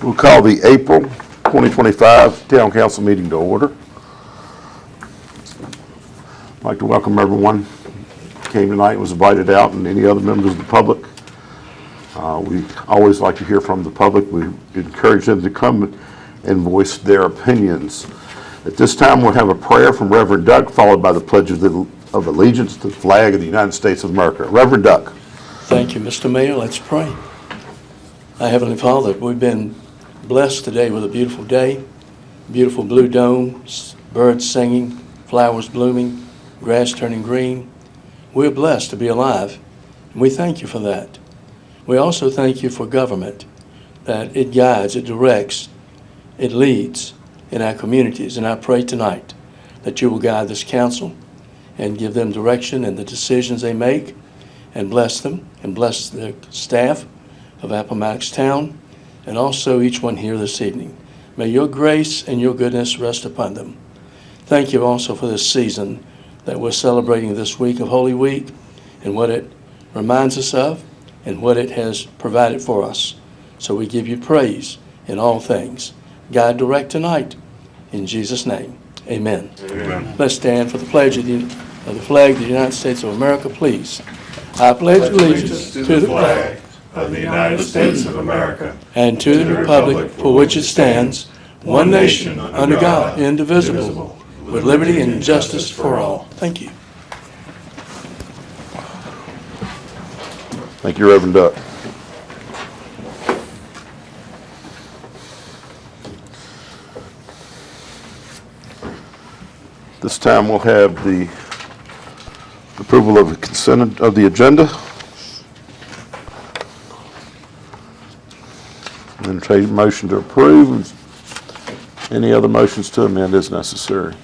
We'll call the April 2025 Town Council meeting to order. I'd like to welcome everyone who came tonight and was invited out, and any other members of the public. We always like to hear from the public. We encourage them to come and voice their opinions. At this time, we'll have a prayer from Reverend Duck, followed by the Pledge of Allegiance to the flag of the United States of America. Reverend Duck. Thank you, Mr. Mayor. Let's pray. Our Heavenly Father, we've been blessed today with a beautiful day, beautiful blue domes, birds singing, flowers blooming, grass turning green. We're blessed to be alive, and we thank you for that. We also thank you for government, that it guides, it directs, it leads in our communities. And I pray tonight that you will guide this council and give them direction in the decisions they make, and bless them, and bless the staff of Appomattox Town, and also each one here this evening. May your grace and your goodness rest upon them. Thank you also for this season that we're celebrating this week of Holy Week, and what it reminds us of, and what it has provided for us. So we give you praise in all things. God, direct tonight, in Jesus' name, amen. Amen. Let's stand for the pledge of the flag of the United States of America, please. I pledge allegiance to the flag of the United States of America and to the republic for which it stands, one nation, under God, indivisible, with liberty and justice for all. Thank you. Thank you, Reverend Duck. This time we'll have the approval of the consent of the agenda. And take a motion to approve. Any other motions to amend as necessary.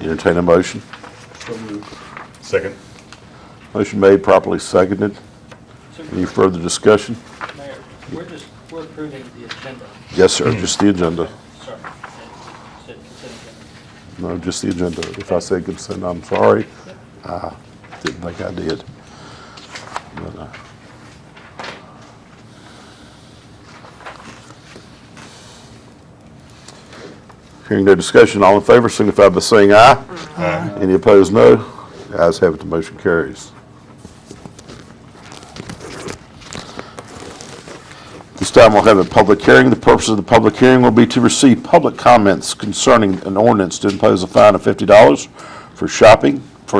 Entertain a motion. Second. Motion made, properly seconded. Any further discussion? Mayor, we're approving the agenda. Yes, sir, just the agenda. Sorry, said consent agenda. No, just the agenda. If I say consent, I'm sorry. I didn't think I did. But, hearing no discussion, all in favor signify by saying aye. Aye. Any opposed, no. The ayes have it, the motion carries. This time we'll have a public hearing. The purpose of the public hearing will be to receive public comments concerning an ordinance to impose a fine of $50 for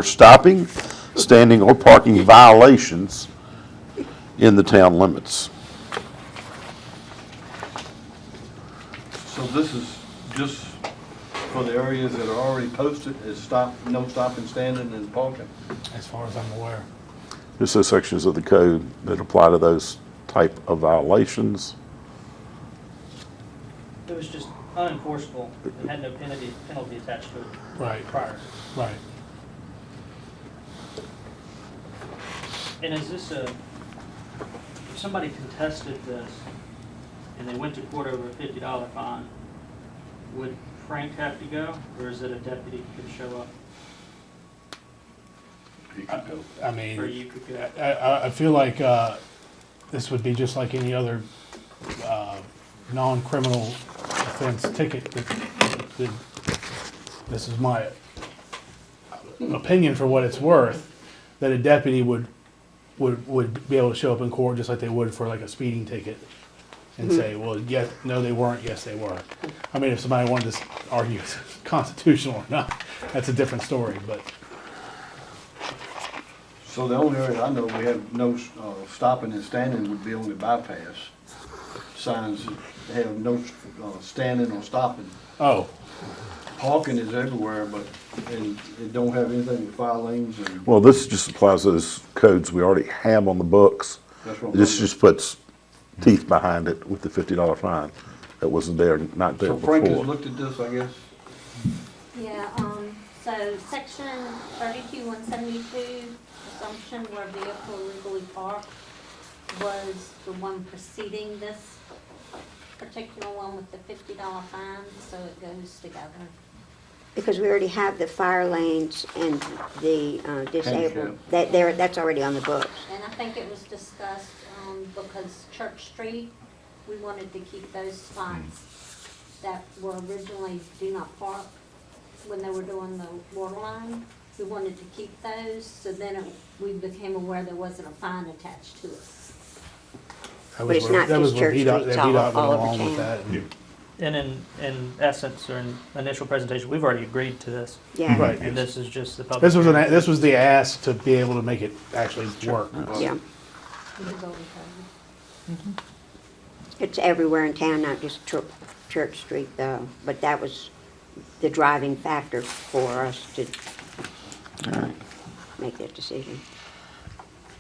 stopping, standing, or parking violations in the town limits. So this is just for the areas that are already posted as no stopping, standing, and parking? As far as I'm aware. Just those sections of the code that apply to those type of violations. It was just unenforceable. It had no penalty attached to it. Right. Prior. Right. And is this if somebody contested this and they went to court over a $50 fine, would Frank have to go, or is it a deputy who could show up? I mean, Or you could go? I feel like this would be just like any other non-criminal offense ticket. This is my opinion for what it's worth, that a deputy would be able to show up in court just like they would for like a speeding ticket and say, well, yes, no, they weren't, yes, they were. I mean, if somebody wanted to argue it's constitutional or not, that's a different story, but. So the only area I know we have no stopping and standing would be on the bypass. Signs that have no standing or stopping. Oh, parking is everywhere, but, and it don't have anything with fire lanes and Well, this just applies to those codes we already have on the books. that's what. This just puts teeth behind it with the $50 fine that wasn't there, not there So Frank has before. looked at this, I guess. Yeah, so section 32-172, assumption where vehicle illegally parked was the one preceding this particular one with the $50 fine, so it goes together. Because we already have the fire lanes and the disabled, Handicap. that's already on the books. And I think it was discussed, because Church Street, we wanted to keep those spots that were originally do not park when they were doing the water line. We wanted to keep those, so then we became aware there wasn't a fine attached to it. But it's not just Church Street, it's all went over along with town. that. And in essence, or in initial presentation, we've already agreed to this. Yeah, Right. And this is just the public. This was hearing. this was the ask to be able to make it actually work. yeah. We voted for it. It's everywhere in town, not just Church Street though. But that was the driving factor for us to make that decision.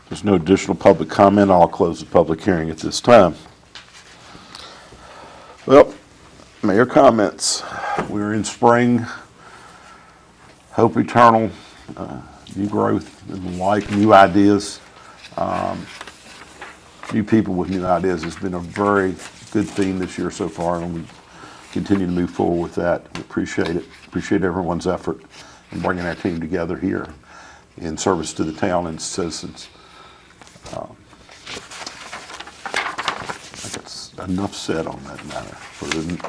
There's no additional public comment. I'll close the public hearing at this time. Well, mayor comments. We're in spring. Hope eternal, new growth and the like, new ideas. New people with new ideas has been a very good theme this year so far, and we continue to move forward with that. We appreciate it. Appreciate everyone's effort in bringing our team together here in service to the town and citizens. I think that's enough said on that matter.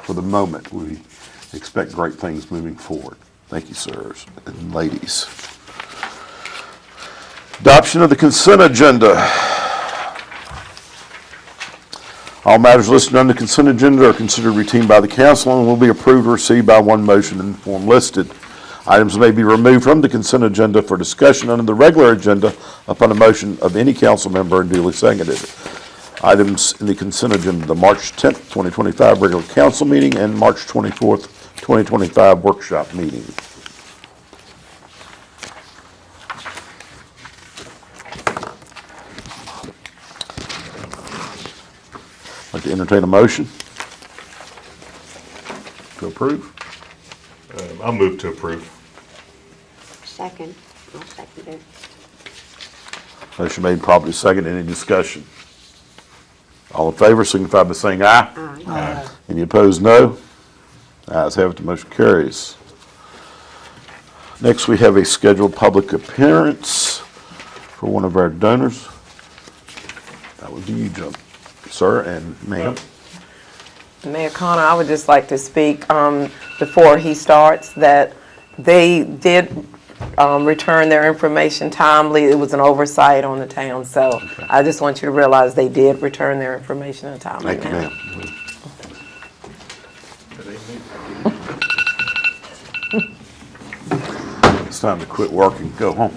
For the moment, we expect great things moving forward. Thank you, sirs and ladies. Adoption of the consent agenda. All matters listed on the consent agenda are considered routine by the council and will be approved or received by one motion in the form listed. Items may be removed from the consent agenda for discussion under the regular agenda upon a motion of any council member and duly seconded. Items in the consent agenda, the March 10th, 2025 regular council meeting and March 24th, 2025 workshop meeting. I'd like to entertain a motion to approve. I'll move to approve. Second, I'll second it. Motion made, properly second. Any discussion? All in favor signify by saying aye. Aye. Any opposed, no. Ayes have it, the motion carries. Next, we have a scheduled public appearance for one of our donors. That would be you, sir and ma'am. Mayor Connor, I would just like to speak before he starts that they did return their information timely. It was an oversight on the town, so I just want you to realize they did return their information in a timely Thank you, manner. ma'am. It's time to quit work and go home.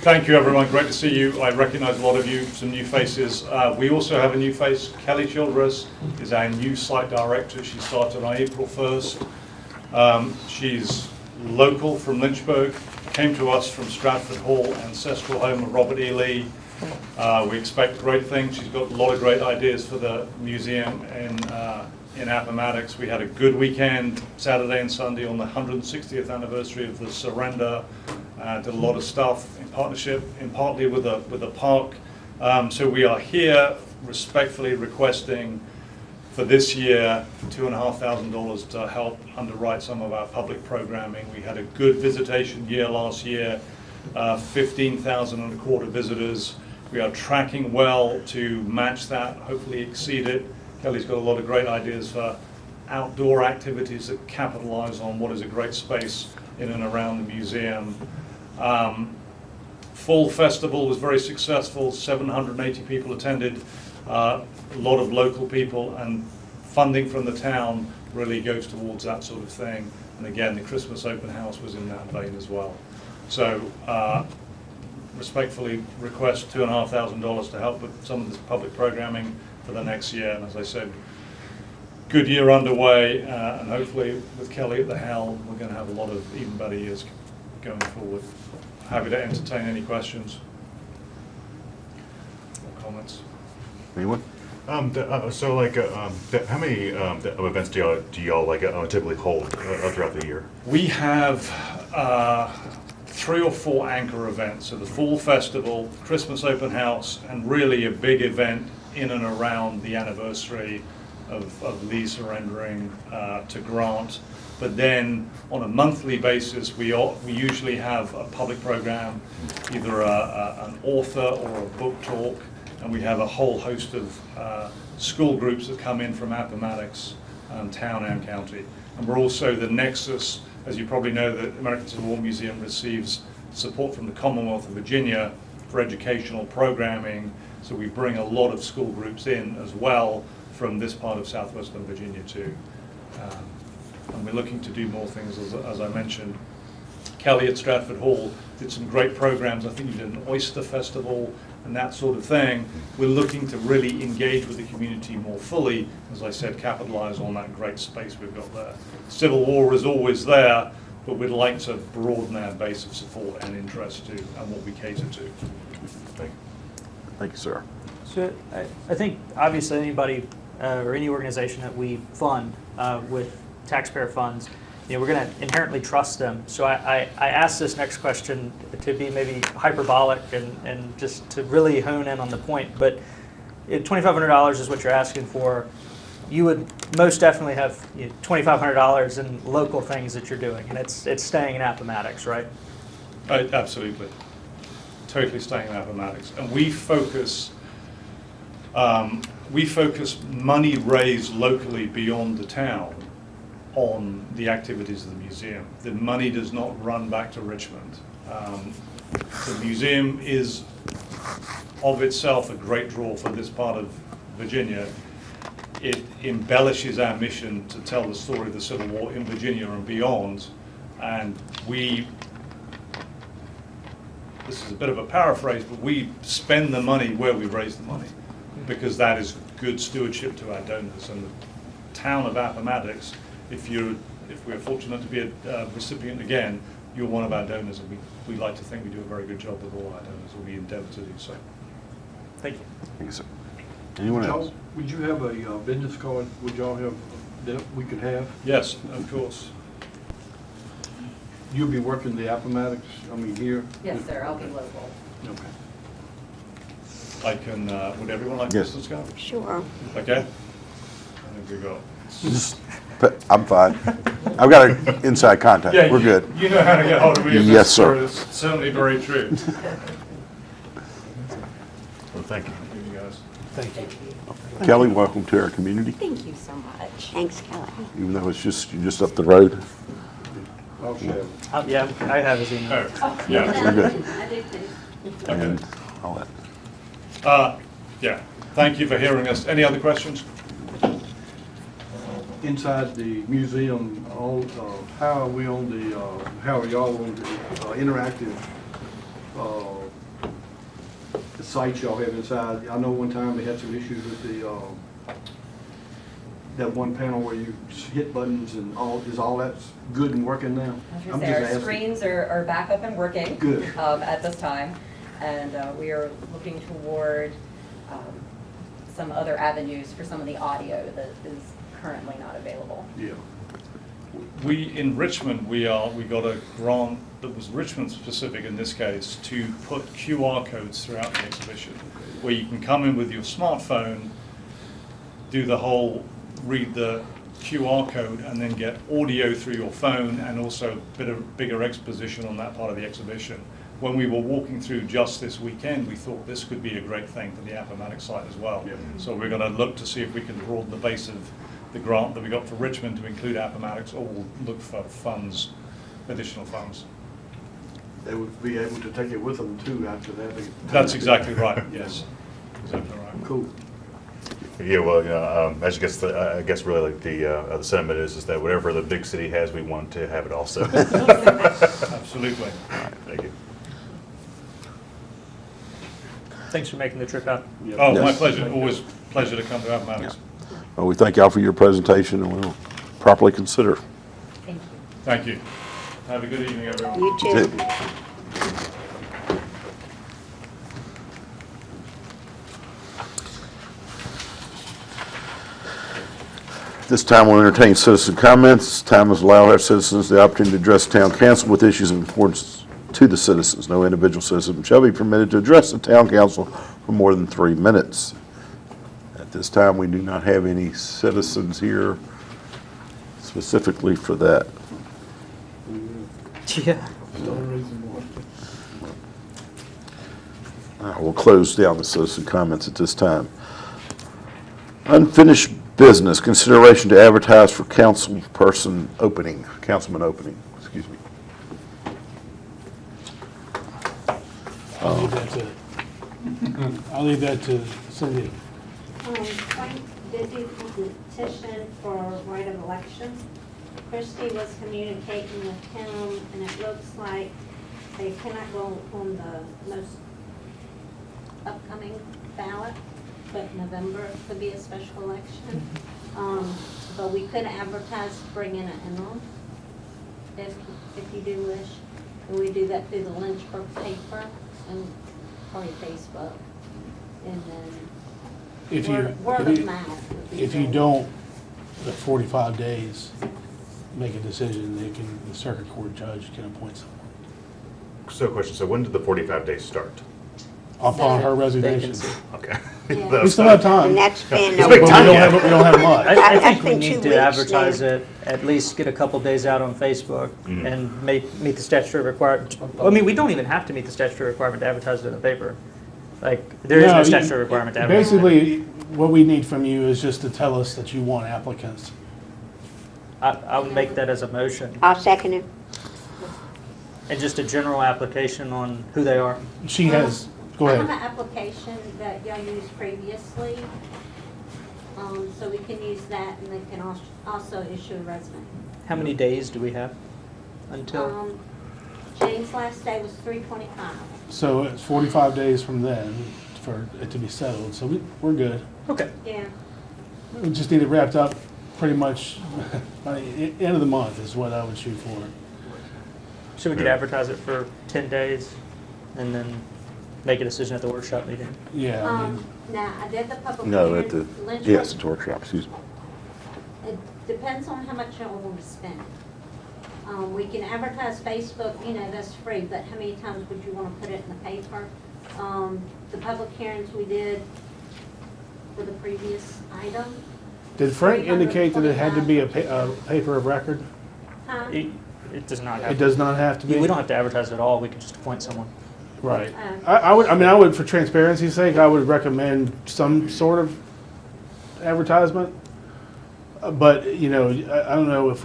Thank you, everyone. Great to see you. I recognize a lot of you, some new faces. We also have a new face. Kelly Childress is our new site director. She started on April 1st. She's local from Lynchburg, came to us from Stratford Hall, ancestral home of Robert E. Lee. We expect great things. She's got a lot of great ideas for the museum in Appomattox. We had a good weekend, Saturday and Sunday, on the 160th anniversary of the surrender. Did a lot of stuff in partnership, partly with the park. So we are here respectfully requesting for this year $2,500 to help underwrite some of our public programming. We had a good visitation year last year, 15,250 visitors. We are tracking well to match that, hopefully exceed it. Kelly's got a lot of great ideas for outdoor activities that capitalize on what is a great space in and around the museum. Fall festival was very successful. 780 people attended. A lot of local people, and funding from the town really goes towards that sort of thing. And again, the Christmas open house was in that vein as well. So respectfully request $2,500 to help with some of this public programming for the next year. And as I said, good year underway, and hopefully with Kelly at the helm, we're going to have a lot of even better years going forward. Happy to entertain any questions or comments. Anyone? So like, how many events do y'all like typically hold throughout the year? We have 3 or 4 anchor events. So the Fall Festival, Christmas Open House, and really a big event in and around the anniversary of Lee surrendering to Grant. But then on a monthly basis, we usually have a public program, either an author or a book talk, and we have a whole host of school groups that come in from Appomattox, town and county. And we're also the nexus, as you probably know, the American Civil War Museum receives support from the Commonwealth of Virginia for educational programming, so we bring a lot of school groups in as well from this part of southwestern Virginia too. And we're looking to do more things, as I mentioned. Kelly at Stratford Hall did some great programs. I think you did an oyster festival and that sort of thing. We're looking to really engage with the community more fully, as I said, capitalize on that great space we've got there. Civil War is always there, but we'd like to broaden our base of support and interest to, and what we cater to. Thank you, sir. So I think obviously anybody or any organization that we fund with taxpayer funds, you know, we're going to inherently trust them. So I asked this next question to be maybe hyperbolic and just to really hone in on the point. But $2,500 is what you're asking for. You would most definitely have $2,500 in local things that you're doing, and it's staying in Appomattox, right? Absolutely. Totally staying in Appomattox. And we focus money raised locally beyond the town on the activities of the museum. The money does not run back to Richmond. The museum is of itself a great draw for this part of Virginia. It embellishes our mission to tell the story of the Civil War in Virginia and beyond. And this is a bit of a paraphrase, but we spend the money where we raise the money, because that is good stewardship to our donors. And the town of Appomattox, if we're fortunate to be a recipient again, you're one of our donors, and we like to think we do a very good job with all our donors, or we endeavor to do so. Thank you. Thank you, sir. Anyone else? Would you have a business card, would y'all have, that we could have? Yes, of course. You'll be working the Appomattox, here? Yes, sir, I'll be local. Okay. I can, would everyone like Yes. to discuss? Sure. Okay? I think we go. I'm fine. I've got an inside contact. Yeah, We're good. You know how to get hold of me. if Yes, sir. necessary. It's certainly very true. Well, thank you. Thank you, guys. Thank you. Kelly, welcome to our community, Thank you so much. Thanks, Kelly. even though you're just up the road. I'll share. Yeah, I have his email. Oh, yeah. We're good. I do too. And all that. Yeah. Thank you for hearing us. Any other questions? Inside the museum, how are y'all on the interactive the sites y'all have inside? I know one time they had some issues with that one panel where you hit buttons and is all that good and working now? I was I'm gonna just say, our asking. screens are back up and working. Good. At this time, and we are looking toward some other avenues for some of the audio that is currently not available. Yeah. In Richmond, we got a grant that was Richmond specific in this case to put QR codes throughout the exhibition, where you can come in with your smartphone, do the whole read the QR code, and then get audio through your phone, and also a bit of bigger exposition on that part of the exhibition. When we were walking through just this weekend, we thought this could be a great thing for the Appomattox site as well. Yeah. So we're going to look to see if we can broaden the base of the grant that we got for Richmond to include Appomattox, or we'll look for funds, additional funds. They would be able to take it with them too after that. That's exactly right, yes. Exactly right. Cool. Yeah, well, as you guess, I guess really like the sentiment is that whatever the big city has, we want to have it also. Absolutely. Thank you. Thanks for making the trip out. Oh, my Yes. pleasure. Always pleasure to come to Appomattox. Well, we thank y'all for your presentation, and we'll properly consider. Thank you. Thank you. Have a good evening, everyone. You too. This time we'll entertain citizen comments. Time has allowed our citizens the opportunity to address the town council with issues of importance to the citizens. No individual citizen shall be permitted to address the town council for more than 3 minutes. At this time, we do not have any citizens here specifically for that. Yeah. We'll close down the citizen comments at this time. Unfinished business, consideration to advertise for councilman opening, excuse me. I'll leave that to Cindy. Frank did do the petition for right of election. Christie was communicating with him, and it looks like they cannot go on the most upcoming ballot, but November could be a special election. But we could advertise to bring in an interim, if you do wish. And we do that through the Lynchburg paper and probably Facebook. And then If word of mouth would be if you good. don't, the 45 days, make a decision, the circuit court judge can appoint someone. So question, so when did the 45 days start? Upon her resignation. Okay. Yeah. We still have And time. that's been, It's But big we time. we don't have much. I think That's we been need 2 to weeks advertise now. it, at least get a couple days out on Facebook and meet the statutory requirement. I mean, we don't even have to meet the statutory requirement to advertise it in the paper. Like, there is no you- statutory requirement to advertise. Basically, what we need from you is just to tell us that you want applicants. I would make that as a motion, I'll second it. and just a general application on who they are. She has, go I have ahead. an application that y'all used previously, so we can use that, and they can also issue a resume. How many days do we have until? Jane's last day was 3/25. So it's 45 days from then for it to be settled, so we're good. Okay. Yeah. We just need it wrapped up pretty much by the end of the month is what I would shoot for. So we could advertise it for 10 days and then make a decision at the workshop meeting. Yeah, I mean, Now, I did the public No, at hearing. the, Lynchburg- yes, it's a workshop, excuse me. It depends on how much y'all want to spend. We can advertise Facebook, that's free, but how many times would you want to put it in the paper? The public hearings we did for the previous item. did Frank indicate that it had to be a paper of record? Huh? It does not have. It does not have to be? We don't have to advertise it at all. We could just appoint someone. Right. I would, for transparency's sake, I would recommend some sort of advertisement. But, I don't know if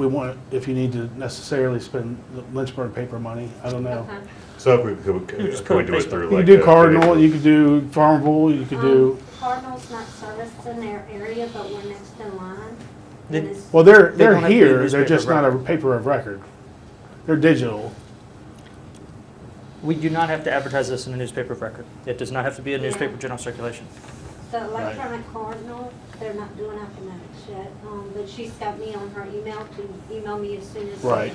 you need to necessarily spend the Lynchburg paper money. I don't know. Okay. So if we, You just could we put do it Facebook. through You like? could do Cardinal, you could do Farmville, you could do, Cardinal's not serviced in their area, but we're next in line. Did- And it's- well, they're They don't have to be a here, they're newspaper just not a record. paper of record. They're digital. We do not have to advertise this in a newspaper of record. It does not have to be a Yeah. newspaper general circulation. The electronic Cardinal, they're not doing Appomattox yet, but she's got me on her email to email me as soon as. Right.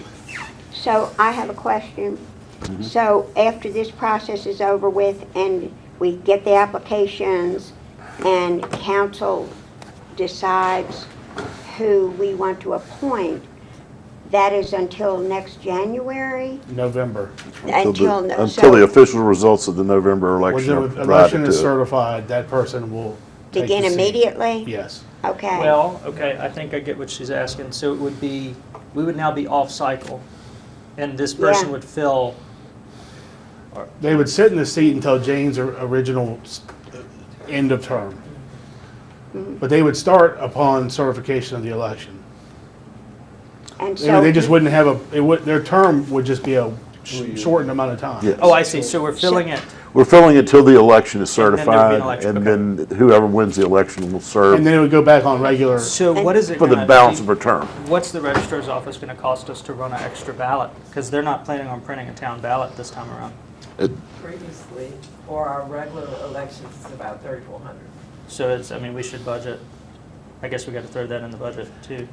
So I have a question. So after this process is over with and we get the applications and council decides who we want to appoint, that is until next January? November. Until Until the official results of the November When election are the election provided is to it. certified, that person will take the Begin seat. immediately? Yes. Okay. Well, okay, I think I get what she's asking. So it would be, we would now be off cycle, and this person Yeah. would fill. They would sit in the seat until Jane's original end of term. But they would start upon certification of the election. And so. They just wouldn't have their term would just be a shortened amount of time. Yes. Oh, I see. So we're filling it. We're filling it till the election is And then there'll be an certified, election, and then whoever wins the election will serve And then it would go back on regular. So what is it for the gonna balance be- of her term. What's the registrar's office going to cost us to run an extra ballot? Because they're not planning on printing a town ballot this time around. Previously, for our regular elections, it's about 3,400. So it's, I mean, we should budget I guess we gotta throw that in the budget too.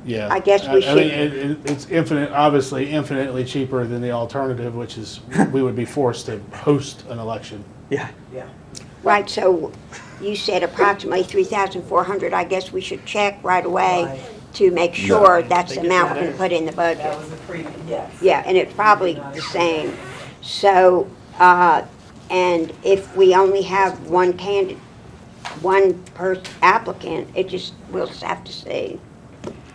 Yeah. I guess we I mean, should- it's obviously infinitely cheaper than the alternative, which is we would be forced to host an election. Yeah. Yeah. Right, so you said approximately 3,400. I guess we should check right away Right. to make sure that's They the get amount that we're going to in. put in the budget. That was the previous, yes. Yeah, and it's probably the same. So, and if we only have one applicant, we'll just have to see.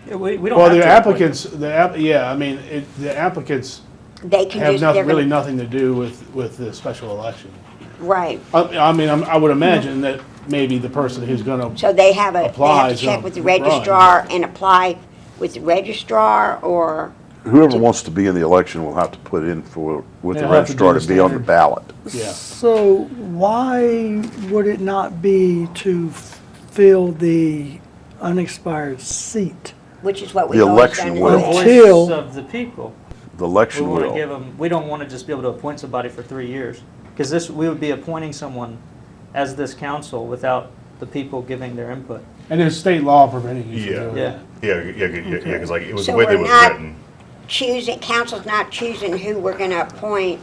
Yeah, we don't Well, have the to appoint applicants, I mean, the applicants They can have just, they're really gonna, nothing to do with the special election. right. I mean, I would imagine that maybe the person who's gonna, So they have to Applies, check with the run. registrar and apply with the registrar, or, Whoever wants to be in the election will have to put in with the They'll have to do registrar the to be on the standard. ballot. yeah. So why would it not be to fill the unexpired seat? which is what The we've always election done in will. the the past. voice Until- of the people. The We election wanna will. give them, we don't wanna just be able to appoint somebody for 3 years. Because this, we would be appointing someone as this council without the people giving their input. And there's state law preventing you from Yeah. doing Yeah. that. Yeah, because like, it was So the way that it we're was not- written. Choosing, council's not choosing who we're gonna appoint,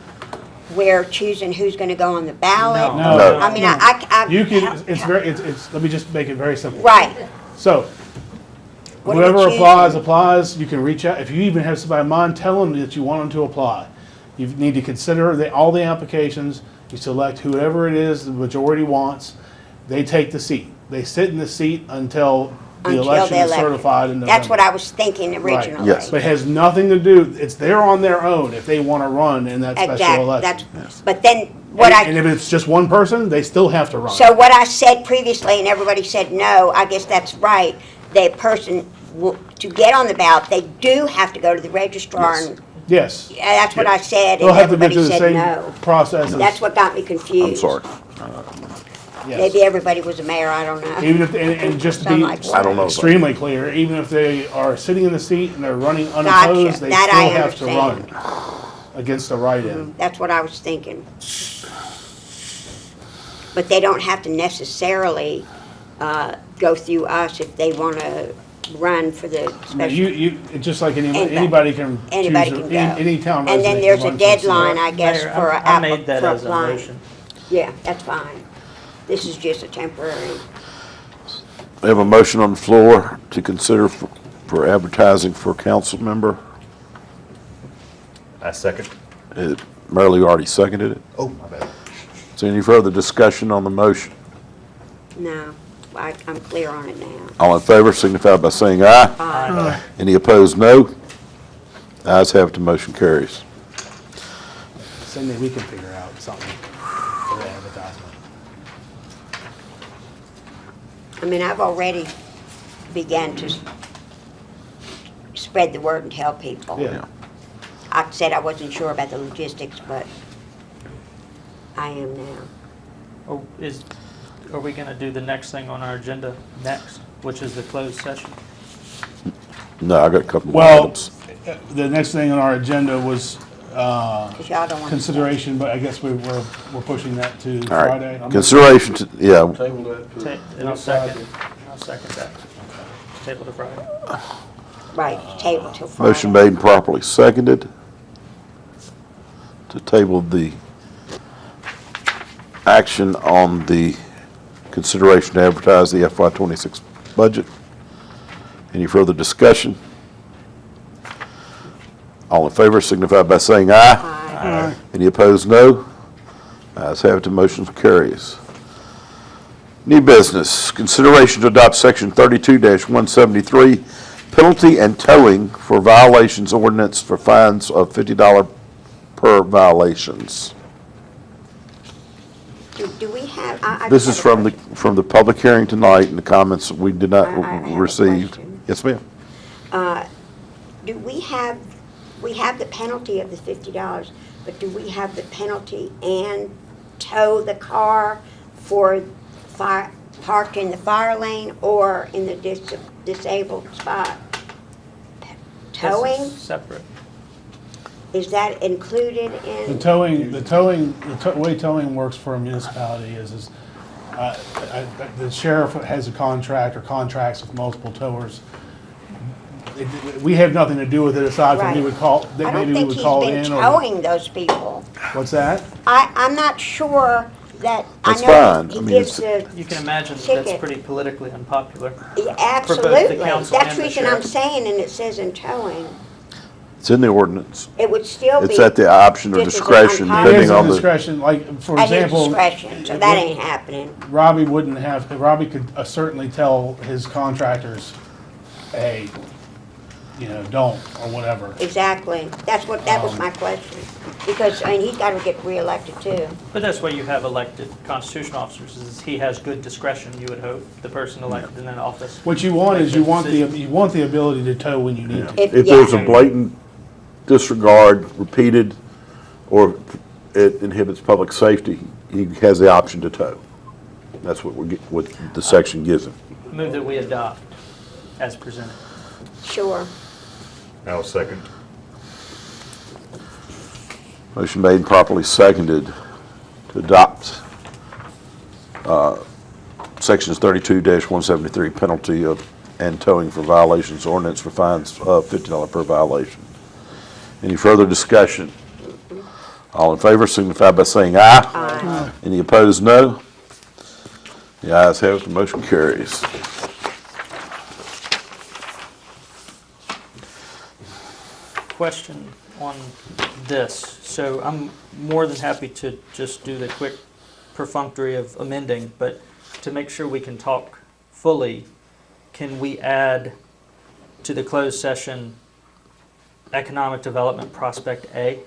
we're choosing who's gonna go on the ballot? No. No. I mean, I. You can, let me just make it very simple. Right, So, What are we whoever choosing? applies, you can reach out. If you even have somebody in mind, tell them that you want them to apply. You need to consider all the applications. You select whoever it is the majority wants. They take the seat. They sit in the seat until the until election they is elect. certified in November. That's what I was thinking originally. Yes. But it has nothing to do, they're on their own if they want to run in that special Exactly, election. but then what And I, if it's just one person, they still have to run. so what I said previously and everybody said no, I guess that's right. The person, to get on the ballot, they do have to go to the registrar and, Yes. that's what I said They'll and have to go everybody through the said same no. process. as- That's what got me confused. I'm sorry. yes. Maybe everybody was a mayor, I don't know. Even if, and just to Sound be like- I don't know. extremely clear, even if they are sitting in the seat and they're running Gotcha. unopposed, they That still I have to run understand. against the write-in. That's what I was thinking. But they don't have to necessarily go through us if they want to run for the Now, special. it's just like Anybody. anybody can Anybody choose, can go. any town And resident then can there's a run for a seat. deadline, I guess, Mayor, for I made that for as a applying. motion. Yeah, that's fine. This is just a temporary. We have a motion on the floor to consider for advertising for council member. I second. Merrily already seconded it. Oh, my bad. Is there any further discussion on the motion? No, I'm clear on it now. All in favor signify by saying aye. Aye. Any opposed, no. Ayes have it, the motion carries. Cindy, we can figure out something for the advertisement. I mean, I've already began to spread the word and tell people. Yeah. I said I wasn't sure about the logistics, but I am now. Oh, are we gonna do the next thing on our agenda next, which is the closed session? No, I got a couple more Well, items. the next thing on our agenda was, 'Cause y'all don't want. consideration, but I guess we're pushing that to All right. Friday. Consideration to, yeah, Table that to. And I'll second that. Table to Friday. Right, table till Friday. motion made and properly seconded to table the action on the consideration to advertise the FY '26 budget. Any further discussion? All in favor signify by saying aye. Aye. Any opposed, no. Ayes have it, the motion carries. New business, consideration to adopt section 32-173, penalty and towing for violations ordinance for fines of $50 per violations. Do we have, I This just is have a question. from the public hearing tonight and the comments that we did not I have a receive. question. Yes, ma'am. Do we have the penalty of the $50, but do we have the penalty and tow the car for parked in the fire lane or in the disabled spot? This Towing, is separate. is that included The in? way towing works for a municipality is The sheriff has a contract or contracts with multiple towers. We have nothing to do with it aside from Right. he would call, I that don't maybe we think would he's call been in or. towing those people. What's that? I'm not sure that, That's I know fine. he I mean, gives it's- the, You can imagine that Ticket. that's pretty politically unpopular. yeah, for both the absolutely. council That's and the the reason I'm sheriff. saying, and it says in towing, It's in the ordinance. it would still be. It's at the option or just as discretion, unpopular. It depending is a on the. discretion, like, for At his example. discretion, so that ain't happening. Robbie wouldn't have, Robbie could certainly tell his contractors, hey, don't, or whatever. Exactly. That was my question. Because, I mean, he's gotta get reelected too. But that's why you have elected constitutional officers, is he has good discretion, you would hope, the person elected in that office. What you want is you want Decision. the ability to tow when you need to. If there's a Yeah. blatant disregard, repeated, or it inhibits public safety, he has the option to tow. That's what the section gives him. Move that we adopt as presented. Sure. I'll second. Motion made and properly seconded to adopt sections 32-173 penalty of and towing for violations ordinance for fines of $50 per violation. Any further discussion? All in favor signify by saying aye. Aye. Any opposed, no. The ayes have it, the motion carries. Question on this. So I'm more than happy to just do the quick perfunctory of amending, but to make sure we can talk fully, can we add to the closed session economic development prospect A?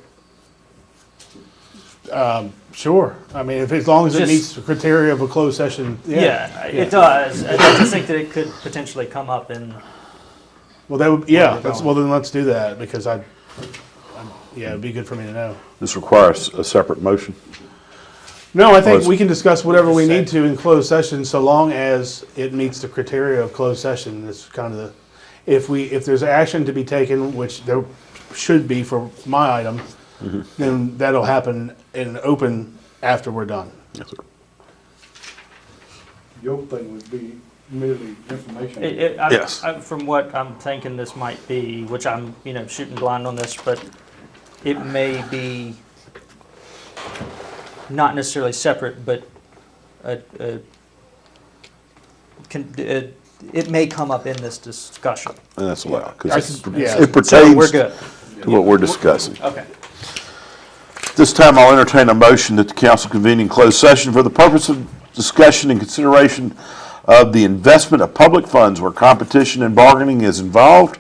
Sure. I mean, as long as it Just- meets the criteria of a closed session, Yeah, it does. I just think that it could potentially come up in, Well, well, then let's do that, because it'd be good for me to know. This requires a separate motion. No, I think Well, we can discuss whatever we need Just to in closed session, so long as it meets the criteria of closed session. That's kind of if there's action to be taken, which there should be for my item, then that'll happen in open after we're done. Yes, sir. Your thing would be merely information. Yes. from what I'm thinking this might be, which I'm, shooting blind on this, but it may be not necessarily separate, but it may come up in this discussion. And that's allowed, because Yeah. it pertains So we're good. to what we're discussing. Okay. This time, I'll entertain a motion that the council convene in closed session for the purpose of discussion and consideration of the investment of public funds where competition and bargaining is involved,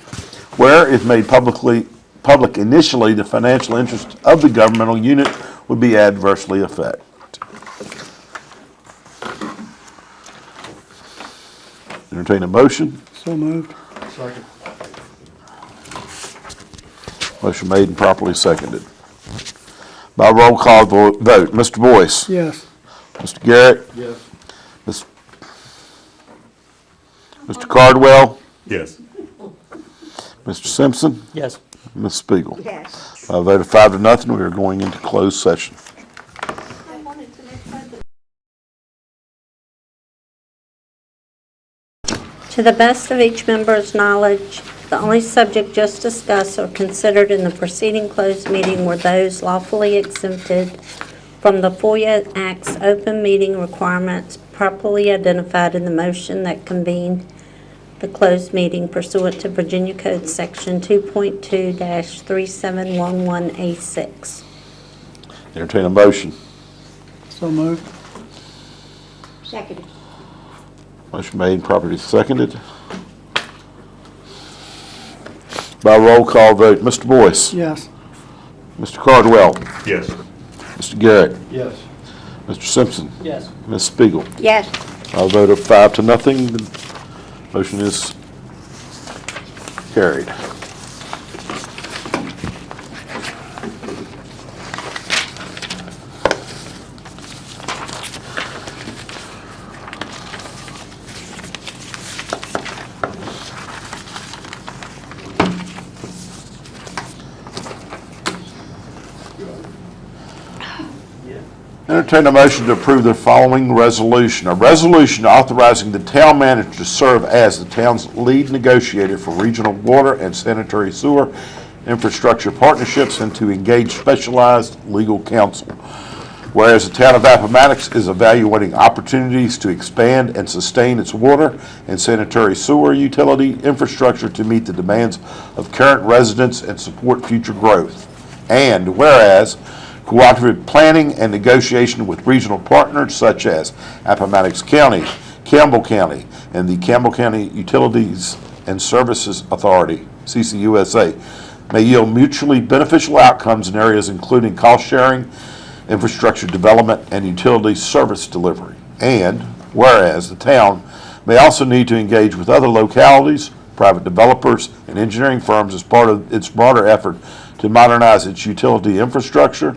where, if made public initially, the financial interest of the governmental unit would be adversely affected. Entertain a motion. So moved. Motion made and properly seconded. By roll call vote, Mr. Boyce. Yes. Mr. Garrett. Yes. Mr. Cardwell. Yes. Mr. Simpson. Yes. Ms. Spiegel. Yes. By a vote of 5-0, we are going into closed session. To the best of each member's knowledge, the only subject just discussed or considered in the preceding closed meeting were those lawfully exempted from the FOIA Act's open meeting requirements properly identified in the motion that convened the closed meeting pursuant to Virginia Code Section 2.2-3711A6. Entertain a motion. So moved. Second. Motion made and properly seconded. By roll call vote, Mr. Boyce. Yes. Mr. Cardwell. Yes. Mr. Garrett. Yes. Mr. Simpson. Yes. Ms. Spiegel. Yes. By a vote of 5-0, the motion is carried. Entertain a motion to approve the following resolution. A resolution authorizing the town manager to serve as the town's lead negotiator for regional water and sanitary sewer infrastructure partnerships and to engage specialized legal counsel. Whereas the town of Appomattox is evaluating opportunities to expand and sustain its water and sanitary sewer utility infrastructure to meet the demands of current residents and support future growth. And whereas cooperative planning and negotiation with regional partners such as Appomattox County, Campbell County, and the Campbell County Utilities and Services Authority, CCUSA, may yield mutually beneficial outcomes in areas including cost sharing, infrastructure development, and utility service delivery. And whereas the town may also need to engage with other localities, private developers, and engineering firms as part of its broader effort to modernize its utility infrastructure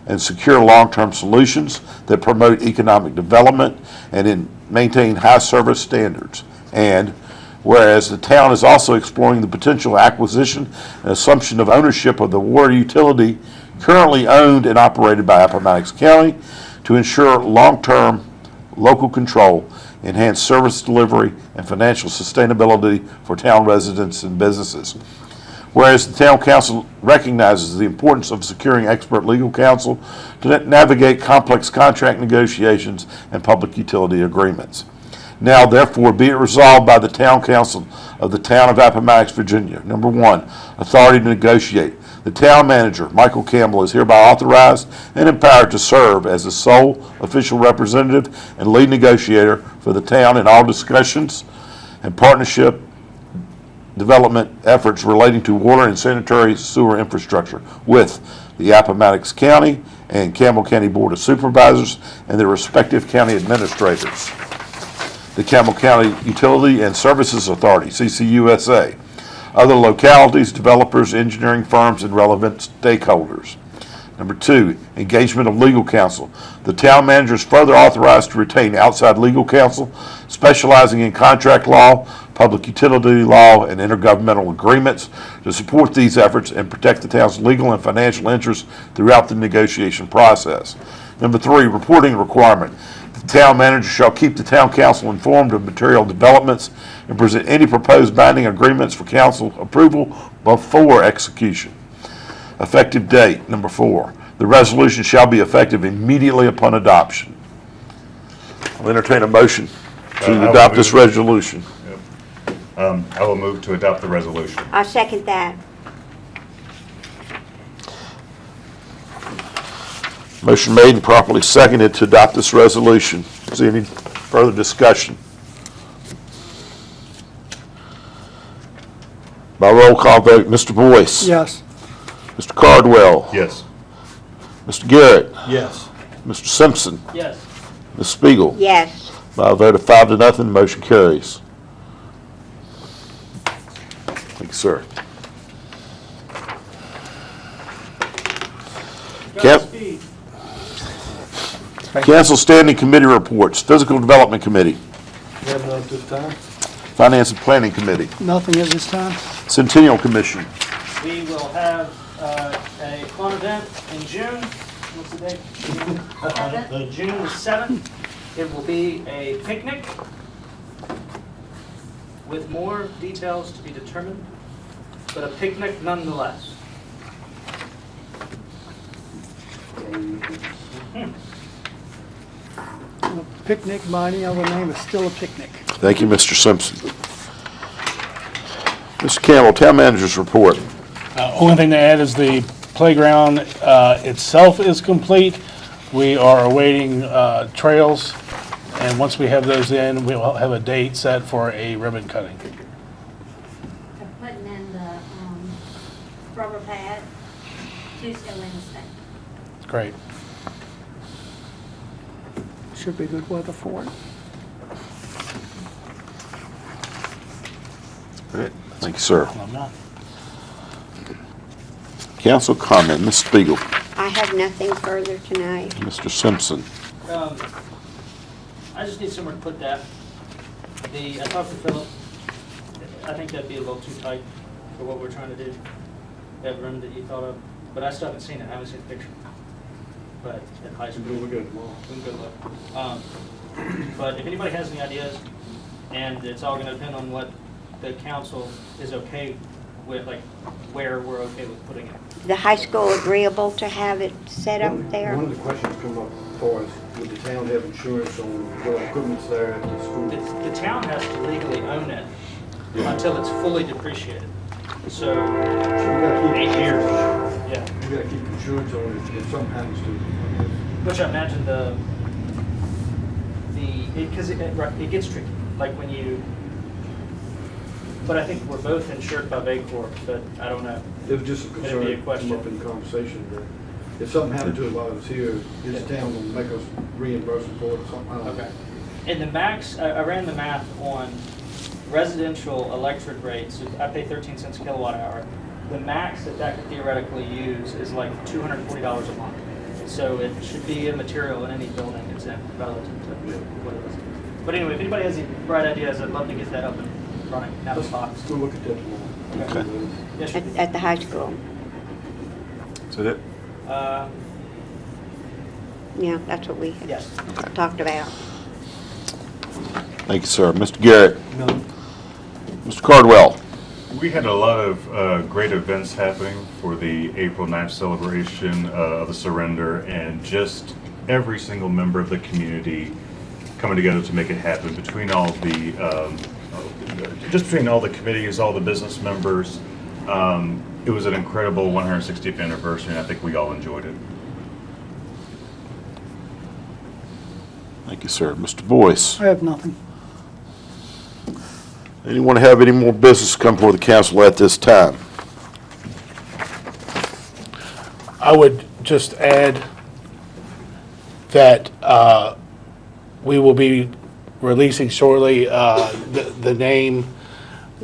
and secure long-term solutions that promote economic development and maintain high service standards. And whereas the town is also exploring the potential acquisition and assumption of ownership of the water utility currently owned and operated by Appomattox County to ensure long-term local control, enhance service delivery, and financial sustainability for town residents and businesses. Whereas the town council recognizes the importance of securing expert legal counsel to navigate complex contract negotiations and public utility agreements. Now, therefore, be it resolved by the town council of the town of Appomattox, Virginia. Number one, authority to negotiate. The town manager, Michael Campbell, is hereby authorized and empowered to serve as the sole official representative and lead negotiator for the town in all discussions and partnership development efforts relating to water and sanitary sewer infrastructure with the Appomattox County and Campbell County Board of Supervisors and their respective county administrators. The Campbell County Utility and Services Authority, CCUSA, other localities, developers, engineering firms, and relevant stakeholders. Number two, engagement of legal counsel. The town manager is further authorized to retain outside legal counsel specializing in contract law, public utility law, and intergovernmental agreements to support these efforts and protect the town's legal and financial interests throughout the negotiation process. Number three, reporting requirement. The town manager shall keep the town council informed of material developments and present any proposed binding agreements for council approval before execution. Effective date, number four. The resolution shall be effective immediately upon adoption. I'll entertain a motion to adopt this resolution. I will move to adopt the resolution. I second that. Motion made and properly seconded to adopt this resolution. Is there any further discussion? By roll call vote, Mr. Boyce. Yes. Mr. Cardwell. Yes. Mr. Garrett. Yes. Mr. Simpson. Yes. Ms. Spiegel. Yes. By a vote of 5-0, motion carries. Thank you, sir. Godspeed. Council standing committee reports. Physical Development Committee. You have none at this time? Finance and Planning Committee. Nothing at this time? Centennial Commission. We will have a fun event in June. What's the date? June the 7th. It will be a picnic with more details to be determined, but a picnic nonetheless. A picnic by any other name is still a picnic. Thank you, Mr. Simpson. Mr. Campbell, Town Manager's Report. Only thing to add is the playground itself is complete. We are awaiting trails, and once we have those in, we'll have a date set for a ribbon cutting. They're putting in the rubber pad Tuesday, Wednesday. Great. Should be good weather for it. Great. Thank you, sir. I'm not. Council comment, Ms. Spiegel. I have nothing further tonight. Mr. Simpson. I just need somewhere to put that. I talked to Philip. I think that'd be a little too tight for what we're trying to do. That room that you thought of, but I still haven't seen it. I haven't seen the picture. but at high school. We're good tomorrow. Good luck. But if anybody has any ideas, and it's all gonna depend on what the council is okay with, like where we're okay with putting it. The high school agreeable to have it set up there? One of the questions come up for us, would the town have insurance on what equipment's there at the school? The town has to legally own it until it's fully depreciated. So, So we gotta keep 8 years. insurance. Yeah. We gotta keep insurance on it if something happens to it. Which I imagine because it gets tricky, like when you, but I think we're both insured by Baycorp, but I don't know. It was just a It'd be a concern that question. come up in conversation that if something happened to it while it was here, this town will make us reimburse it for it or something. I don't know. Okay. And the max, I ran the math on residential electric rates. I pay 13 cents a kilowatt hour. The max that could theoretically use is like $240 a month. So it should be immaterial in any building it's in relative to what it is. But anyway, if anybody has any bright ideas, I'd love to get that up and running out of the box. We'll look at that tomorrow. Okay. Yes, sir. At the high school? Is that it? Yeah, that's what we had Yes. talked about. Thank you, sir. Mr. Garrett? No. Mr. Cardwell? We had a lot of great events happening for the April 9th celebration of the surrender, and just every single member of the community coming together to make it happen between all the, just between all the committees, all the business members. It was an incredible 160th anniversary, and I think we all enjoyed it. Thank you, sir. Mr. Boyce? I have nothing. Anyone have any more business come before the council at this time? I would just add that we will be releasing shortly the name,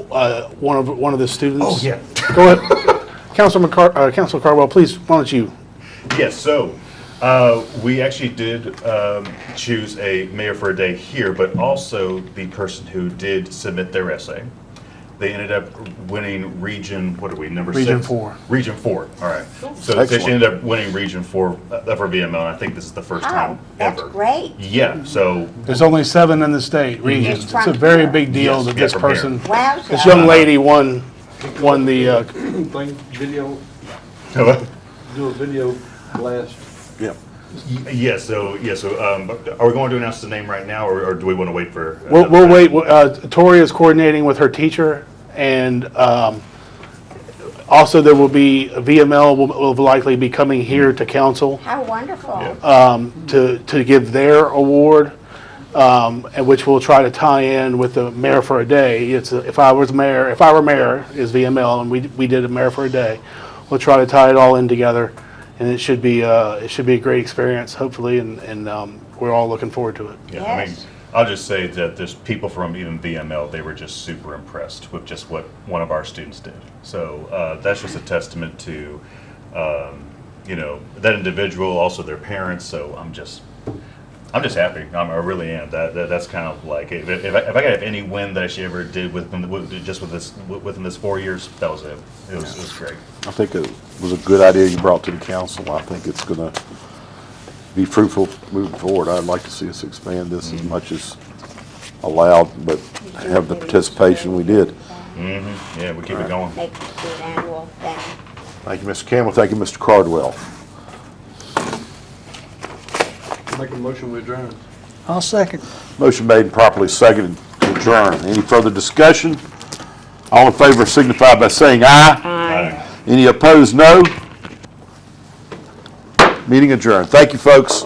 one of the students. Oh, yeah. Go ahead. Councilor Cardwell, please, why don't you? Yes, so we actually did choose a mayor for a day here, but also the person who did submit their essay. They ended up winning region, what are we, number 6? Region 4. Region 4, all right. So they Excellent. ended up winning region 4 for VML, and I think this is the first time Oh, that's ever. great. Yeah, so, There's only 7 in the state regions. It's a very big deal Yes, that yeah, this from here. person, Wowza. this young lady won the, Thing, video, yeah, do a video blast. so are we going to announce the name right now, or do we want to wait for? we'll wait. Tori is coordinating with her teacher, and also there will be, VML will likely be coming here to council How wonderful. to give their award, and which we'll try to tie in with the mayor for a day. If I were mayor is VML, and we did a mayor for a day. We'll try to tie it all in together, and it should be a great experience, hopefully, and we're all looking forward to it. Yeah, I mean, Yes. I'll just say that there's people from even VML, they were just super impressed with just what one of our students did. So that's just a testament to, that individual, also their parents. So I'm just happy. I really am. That's kind of like, if I could have any win that she ever did within this 4 years, that was it. It was great. I think it was a good idea you brought to the council. I think it's going to be fruitful moving forward. I'd like to see us expand this as much as allowed, but have the participation we did. Yeah, we keep it going. Make it an annual thing. Thank you, Mr. Campbell. Thank you, Mr. Cardwell. Make a motion, we adjourn. I'll second. Motion made and properly seconded to adjourn. Any further discussion? All in favor signify by saying aye. Aye. Any opposed, no. Meeting adjourned. Thank you, folks.